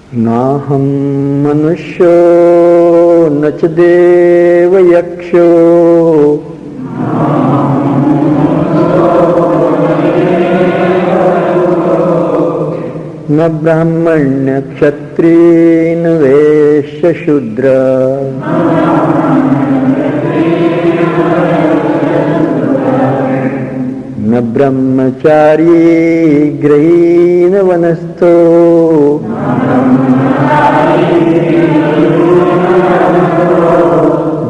नाहं मनुष्यो न च देवयक्षो न ब्राह्मण्य क्षत्रिय न वैश्य शूद्र न ब्रह्मचारी गृही न वनस्थो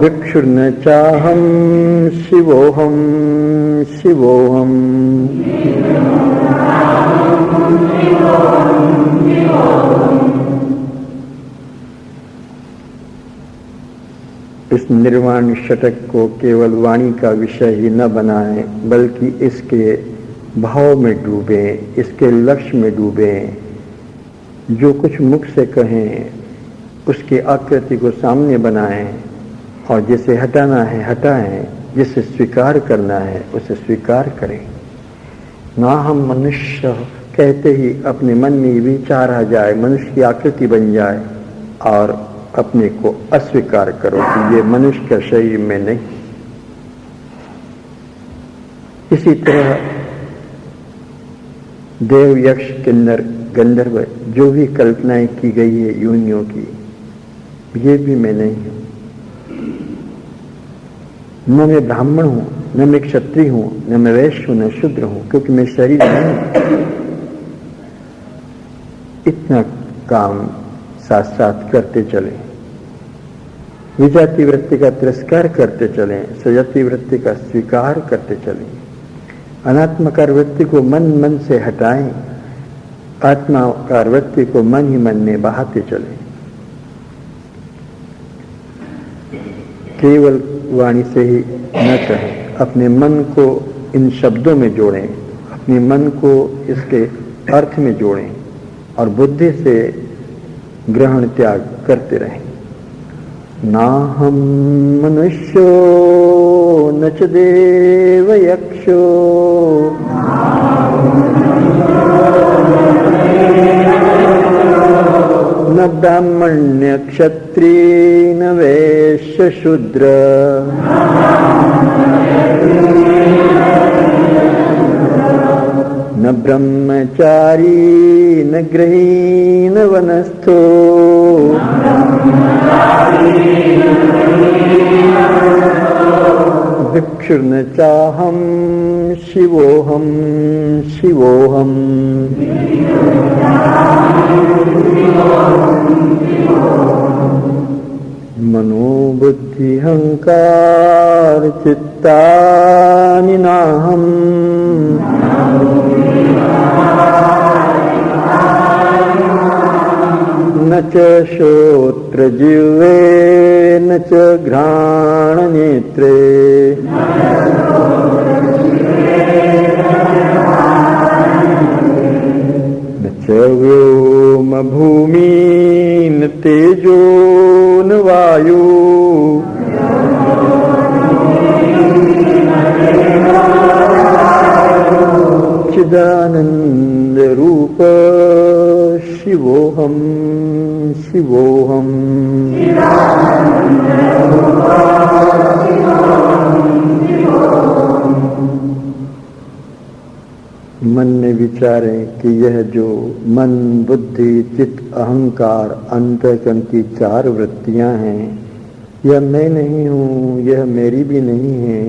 भिक्षुर्न चाहं शिवोऽहं शिवोऽहम्। इस निर्वाण षटक को केवल वाणी का विषय ही न बनाएं, बल्कि इसके भाव में डूबें, इसके लक्ष्य में डूबें। जो कुछ मुख से कहें उसकी आकृति को सामने बनाएं और जिसे हटाना है हटाएं, जिसे स्वीकार करना है उसे स्वीकार करें। ना हम मनुष्य कहते ही अपने मन में विचार आ जाए, मनुष्य की आकृति बन जाए और अपने को अस्वीकार करो कि ये मनुष्य का शरीर में नहीं। इसी तरह देव यक्ष किन्नर गंधर्व जो भी कल्पनाएं की गई है योनियों की, ये भी मैं नहीं हूं। न मैं ब्राह्मण हूं, न मैं क्षत्रिय हूं, न मैं वैश्य हूं, न शूद्र हूं, क्योंकि मैं शरीर नहीं। इतना काम साथ साथ करते चले, विजाति वृत्ति का तिरस्कार करते चले, सजाति वृत्ति का स्वीकार करते चले, अनात्मकार वृत्ति को मन मन से हटाएं, आत्माकार वृत्ति को मन ही मन में बहाते चले। केवल वाणी से ही न कहें, अपने मन को इन शब्दों में जोड़ें, अपने मन को इसके अर्थ में जोड़ें और बुद्धि से ग्रहण त्याग करते रहें। नाहं मनुष्यो न च देवयक्षो न ब्राह्मण्य क्षत्रिय न वैश्य शूद्र न ब्रह्मचारी न गृही न वनस्थो भिक्षुर्न चाहं शिवोऽहं शिवोऽहम्। मनोबुद्धि अहंकार चित्तानि नाहम् न च श्रोत्र जिह्वे न च घ्राण नेत्रे न च व्योम भूमि न तेजो न वायु चिदानंद रूप शिवोऽहं शिवोऽहम्। मन में विचारें कि यह जो मन बुद्धि चित्त अहंकार अंतःकरण की चार वृत्तियां हैं, यह मैं नहीं हूँ, यह मेरी भी नहीं है,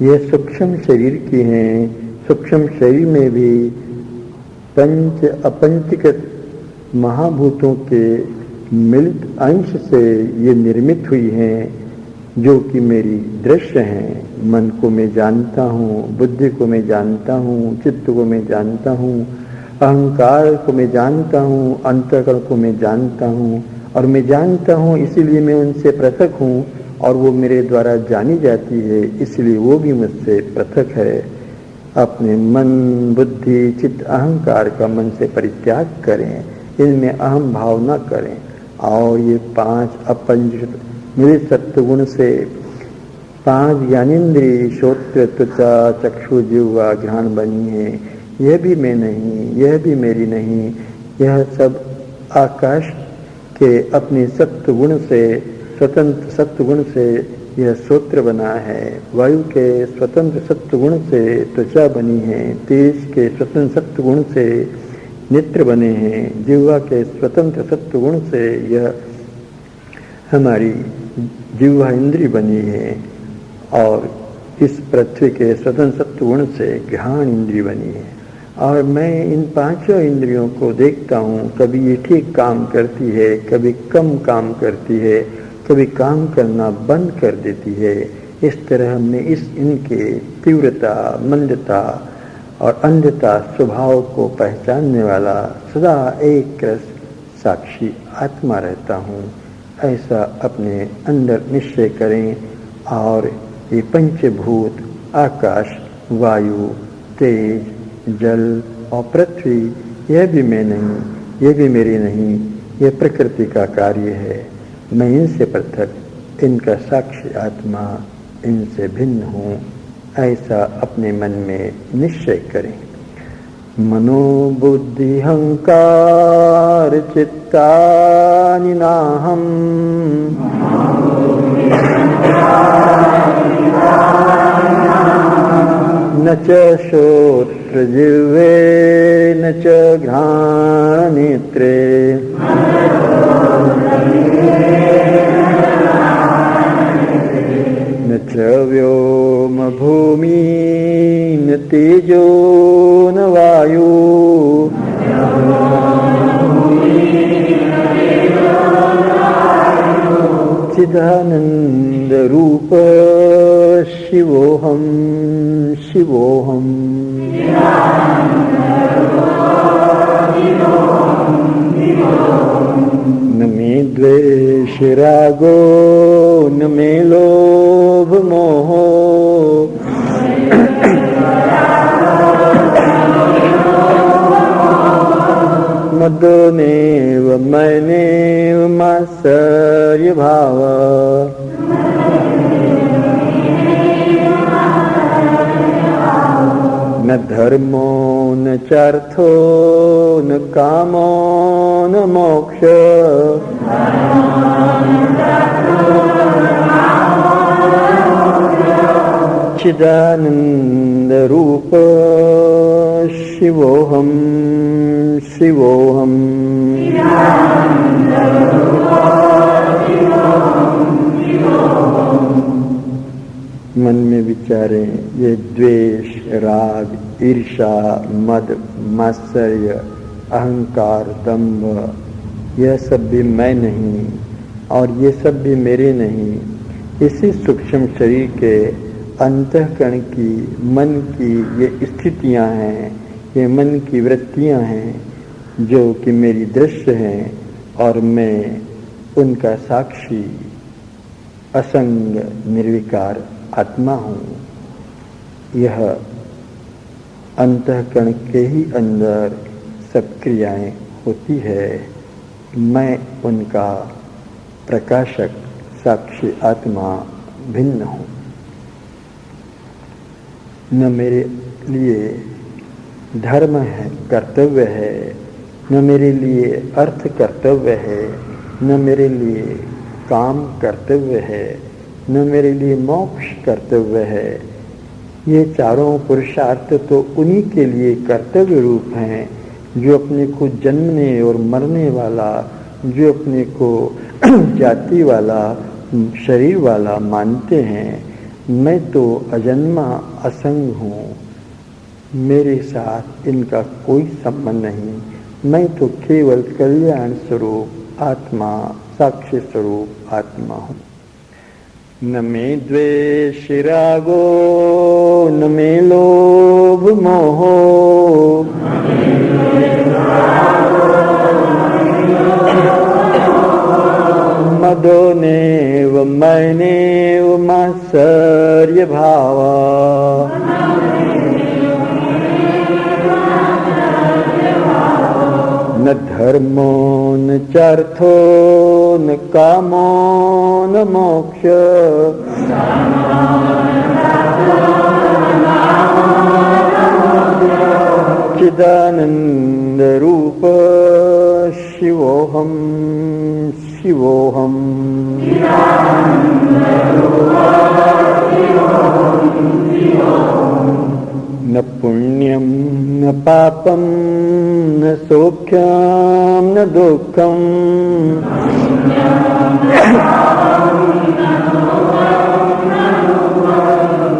यह सूक्ष्म शरीर की हैं। सूक्ष्म शरीर में भी पंच अपंचीकृत महाभूतों के मिलित अंश से ये निर्मित हुई हैं, जो कि मेरी दृश्य हैं। मन को मैं जानता हूँ, बुद्धि को मैं जानता हूँ, चित्त को मैं जानता हूँ, अहंकार को मैं जानता हूँ, अंतःकरण को मैं जानता हूँ और मैं जानता हूँ इसीलिए मैं उनसे पृथक हूँ और वो मेरे द्वारा जानी जाती है, इसलिए वो भी मुझसे पृथक है। अपने मन बुद्धि चित्त अहंकार का मन से परित्याग करें, इनमें अहम भाव न करें और ये पांच अपंच मेरे सत्वगुण से पांच ज्ञानेन्द्रिय श्रोत्र त्वचा चक्षु जिह्वा घ्राण बनी है। यह भी मैं नहीं, यह भी मेरी नहीं, यह सब आकाश के अपने सत्व गुण से, स्वतंत्र सत्व गुण से यह सूत्र बना है। वायु के स्वतंत्र सत्व गुण से त्वचा बनी है। तेज के स्वतंत्र सत्व गुण से नेत्र बने हैं। जिह्वा के स्वतंत्र सत्व गुण से यह हमारी जिह्वा इंद्री बनी है। और इस पृथ्वी के स्वतंत्र सत्व गुण से घ्राण इंद्री बनी है। और मैं इन पांचों इंद्रियों को देखता हूँ, कभी ये ठीक काम करती है, कभी कम काम करती है, कभी काम करना बंद कर देती है। इस तरह हमने इनके तीव्रता, मंदता और अंधता स्वभाव को पहचानने वाला सदा एक रस साक्षी आत्मा रहता हूँ, ऐसा अपने अंदर निश्चय करें। और ये पंचभूत आकाश, वायु, तेज, जल और पृथ्वी, यह भी मैं नहीं, यह भी मेरी नहीं, यह प्रकृति का कार्य है। मैं इनसे पृथक, इनका साक्षी आत्मा, इनसे भिन्न हूँ, ऐसा अपने मन में निश्चय करें। मनोबुद्धि अहंकार चित्तानि नाहम् न च श्रोत्र जिह्वे न च घ्राणनेत्रे न च व्योम भूमि न तेजो न वायु चिदानंद रूप शिवोहम शिवोहम। न मे द्वेष रागो न मे लोभ मोहो मदनेव मयनेव मात्सर्य भाव न धर्मो न चार्थो न कामो न मोक्ष चिदानंद रूप शिवोहम शिवोहम। मन में विचारें, ये द्वेष, राग, ईर्षा, मद, मात्सर्य, अहंकार, दंभ, यह सब भी मैं नहीं और ये सब भी मेरे नहीं। इसी सूक्ष्म शरीर के अंतःकरण की, मन की ये स्थितियां हैं, ये मन की वृत्तियां हैं जो कि मेरी दृश्य हैं और मैं उनका साक्षी असंग निर्विकार आत्मा हूँ। यह अंतःकरण के ही अंदर सब क्रियाएं होती है। मैं उनका प्रकाशक साक्षी आत्मा भिन्न हूँ। न मेरे लिए धर्म है, कर्तव्य है, न मेरे लिए अर्थ कर्तव्य है, न मेरे लिए काम कर्तव्य है, न मेरे लिए मोक्ष कर्तव्य है। ये चारों पुरुषार्थ तो उन्हीं के लिए कर्तव्य रूप हैं जो अपने को जन्मने और मरने वाला, जो अपने को जाति वाला, शरीर वाला मानते हैं। मैं तो अजन्मा असंग हूँ, मेरे साथ इनका कोई संबंध नहीं। मैं तो केवल कल्याण स्वरूप आत्मा, साक्षी स्वरूप आत्मा हूँ। न मे द्वेष रागो न मे लोभ मोहो मदो नेव मयनेव मात्सर्य भाव न धर्मो न चार्थो न कामो न मोक्ष चिदानंद रूप शिवोऽहं शिवोऽहं न पुण्यं न पापं न सौख्यं न दुःखं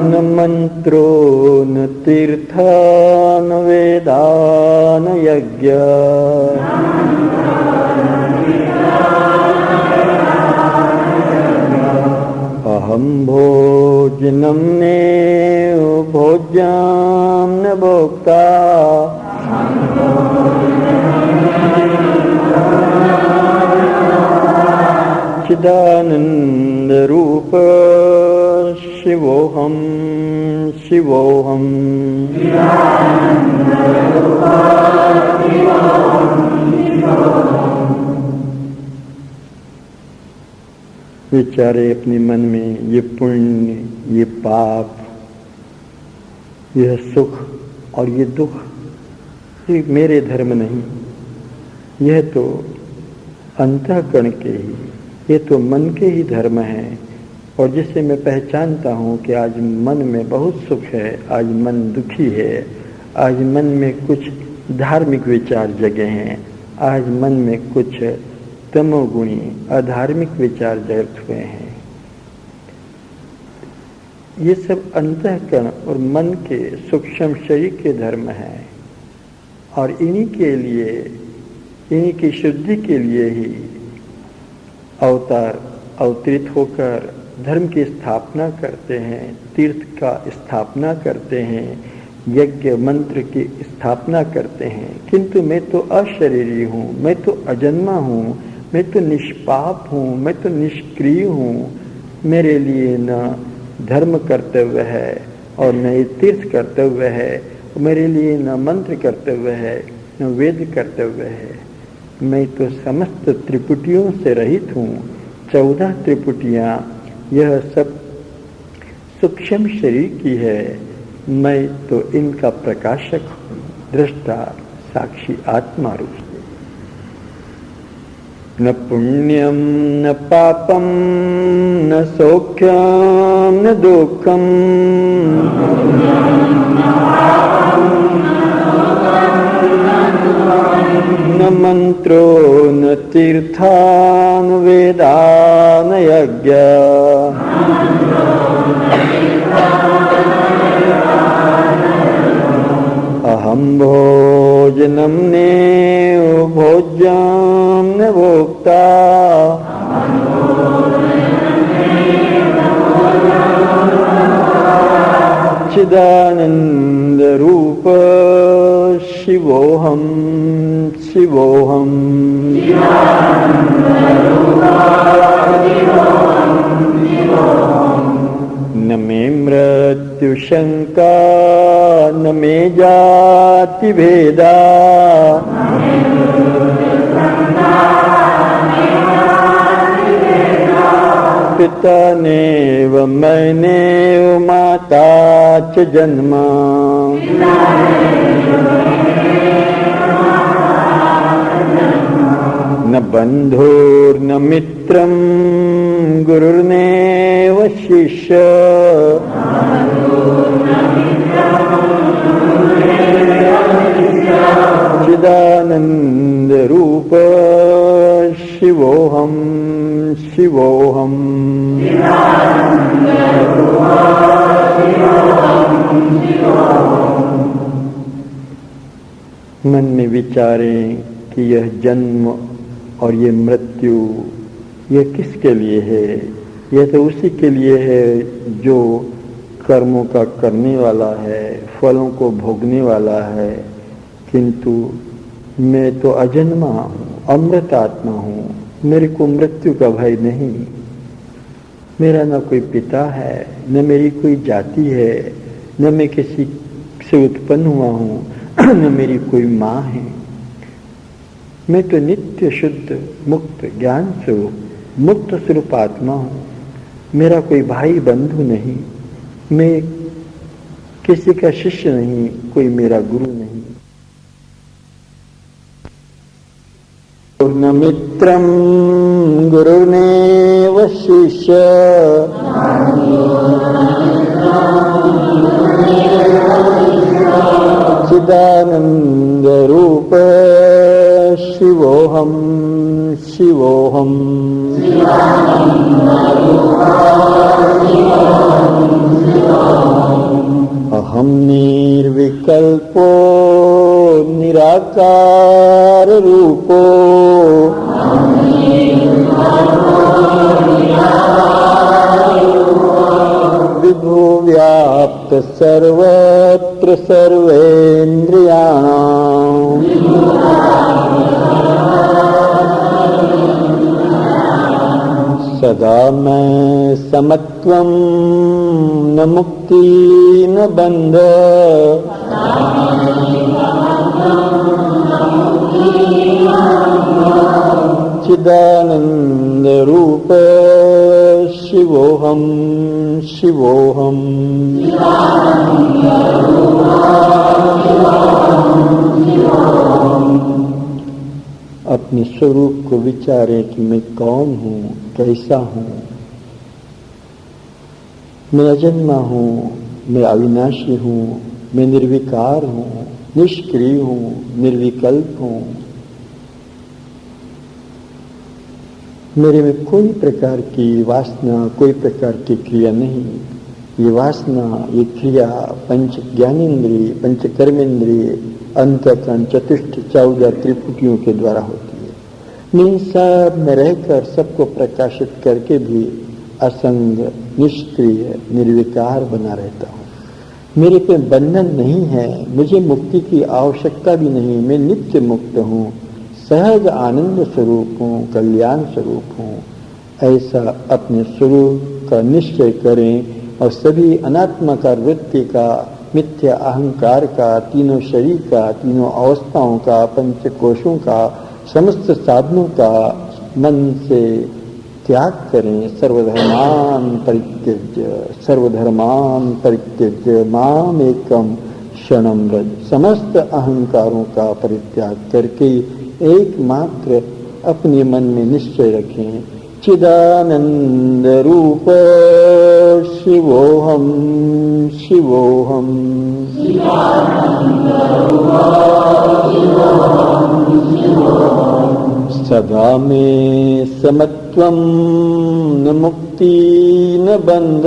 न मंत्रो न तीर्थ न वेदा न यज्ञ अहं भोजनं नैव भोज्यं न भोक्ता चिदानंद रूप शिवोऽहं शिवोऽहं विचारे अपने मन में ये पुण्य, ये पाप, यह सुख और ये दुख, ये मेरे धर्म नहीं, यह तो अंतःकरण के ही, ये तो मन के ही धर्म है। और जिसे मैं पहचानता हूँ कि आज मन में बहुत सुख है, आज मन दुखी है, आज मन में कुछ धार्मिक विचार जगे हैं, आज मन में कुछ तमोगुणी अधार्मिक विचार जागृत हुए हैं। ये सब अंतःकरण और मन के सूक्ष्म शरीर के धर्म हैं और इन्हीं के लिए, इन्हीं की शुद्धि के लिए ही अवतार अवतरित होकर धर्म की स्थापना करते हैं, तीर्थ का स्थापना करते हैं, यज्ञ मंत्र की स्थापना करते हैं। किंतु मैं तो अशरीरी हूँ, मैं तो अजन्मा हूँ, मैं तो निष्पाप हूँ, मैं तो निष्क्रिय हूँ। मेरे लिए न धर्म कर्तव्य है और न ही तीर्थ कर्तव्य है, मेरे लिए न मंत्र कर्तव्य है न वेद कर्तव्य है। मैं तो समस्त त्रिपुटियों से रहित हूँ। 14 त्रिपुटियाँ यह सब सूक्ष्म शरीर की है, मैं तो इनका प्रकाशक हूँ, दृष्टा साक्षी आत्मा रूप से। न पुण्यम न पापम न सौख्यम न दुःखम न मंत्रो न तीर्था न वेदा न यज्ञ अहं भोजनं नैव भोज्यं न भोक्ता चिदानंद रूप शिवोऽहं शिवोऽहं न मे मृत्यु शंका न मे जाति भेदा पिता नेव मैनेव माता च जन्मा न बंधुर्न मित्रं गुरुर्नेव शिष्य चिदानंद रूप शिवोऽहं शिवोऽहं मन में विचारें कि यह जन्म और ये मृत्यु यह किसके लिए है? यह तो उसी के लिए है जो कर्मों का करने वाला है, फलों को भोगने वाला है। किंतु मैं तो अजन्मा हूँ, अमृत आत्मा हूँ, मेरे को मृत्यु का भय नहीं। मेरा न कोई पिता है, न मेरी कोई जाति है, न मैं किसी से उत्पन्न हुआ हूँ, न मेरी कोई माँ है। मैं तो नित्य शुद्ध मुक्त ज्ञान स्वरूप मुक्त स्वरूप आत्मा हूँ। मेरा कोई भाई बंधु नहीं, मैं किसी का शिष्य नहीं, कोई मेरा गुरु नहीं। न मित्रं गुरुर्नेव शिष्य चिदानंद रूप शिवोहम शिवोहम अहम निर्विकल्पो निराकार रूपो विभो व्याप्त सर्वत्र सर्वेन्द्रियाणाम् सदा मैं समत्वं न मुक्ति न बंध चिदानंद रूप शिवोहम शिवोहम अपने स्वरूप को विचारें कि मैं कौन हूँ, कैसा हूँ। मैं अजन्मा हूँ, मैं अविनाशी हूँ, मैं निर्विकार हूँ, निष्क्रिय हूँ, निर्विकल्प हूँ। मेरे में कोई प्रकार की वासना, कोई प्रकार की क्रिया नहीं। ये वासना, ये क्रिया पंच ज्ञानेन्द्रिय, पंच कर्मेंद्रिय, अंतःकरण, चतुष्ट 14 त्रिपुटियों के द्वारा होती है। मैं सब में रहकर सबको प्रकाशित करके भी असंग, निष्क्रिय, निर्विकार बना रहता हूँ। मेरे पे बंधन नहीं है, मुझे मुक्ति की आवश्यकता भी नहीं। मैं नित्य मुक्त हूँ, सहज आनंद स्वरूप हूँ, कल्याण स्वरूप हूँ। ऐसा अपने स्वरूप का निश्चय करें और सभी अनात्मकार वृत्ति का, मिथ्या अहंकार का, तीनों शरीर का, तीनों अवस्थाओं का, पंचकोशों का, समस्त साधनों का मन से त्याग करें। सर्वधर्मान परित्यज्य, सर्वधर्मान परित्यज्य माम एकम शरणं व्रज। समस्त अहंकारों का परित्याग करके एकमात्र अपने मन में निश्चय रखें। चिदानंद रूप शिवोहम शिवोहम सदा में समत्वं न मुक्ति न बंध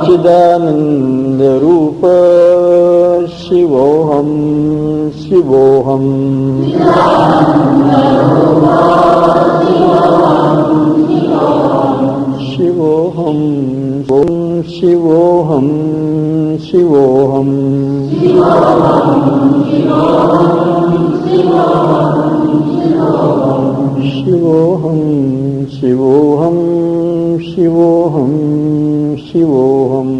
चिदानंद रूप शिवोहम शिवोहम शिवोहम शिवोहम शिवोहम शिवोहम शिवोहम शिवोहम शिवोहम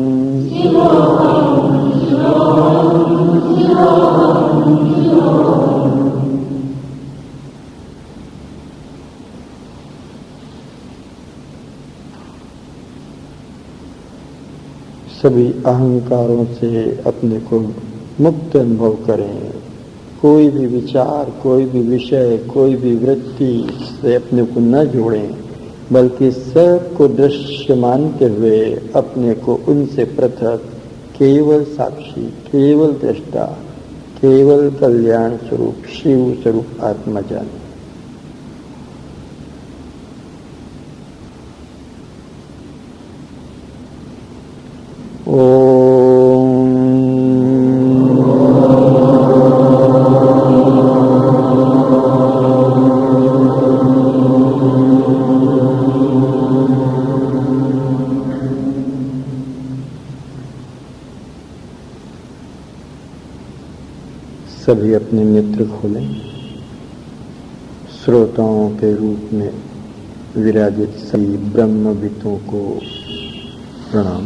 सभी अहंकारों से अपने को मुक्त अनुभव करें। कोई भी विचार, कोई भी विषय, कोई भी वृत्ति से अपने को न जोड़ें, बल्कि सबको दृश्य मानते हुए अपने को उनसे पृथक केवल साक्षी, केवल दृष्टा, केवल कल्याण स्वरूप शिव स्वरूप आत्मा जाने। सभी अपने नेत्र खोलें। श्रोताओं के रूप में विराजित सभी ब्रह्मविदों को प्रणाम।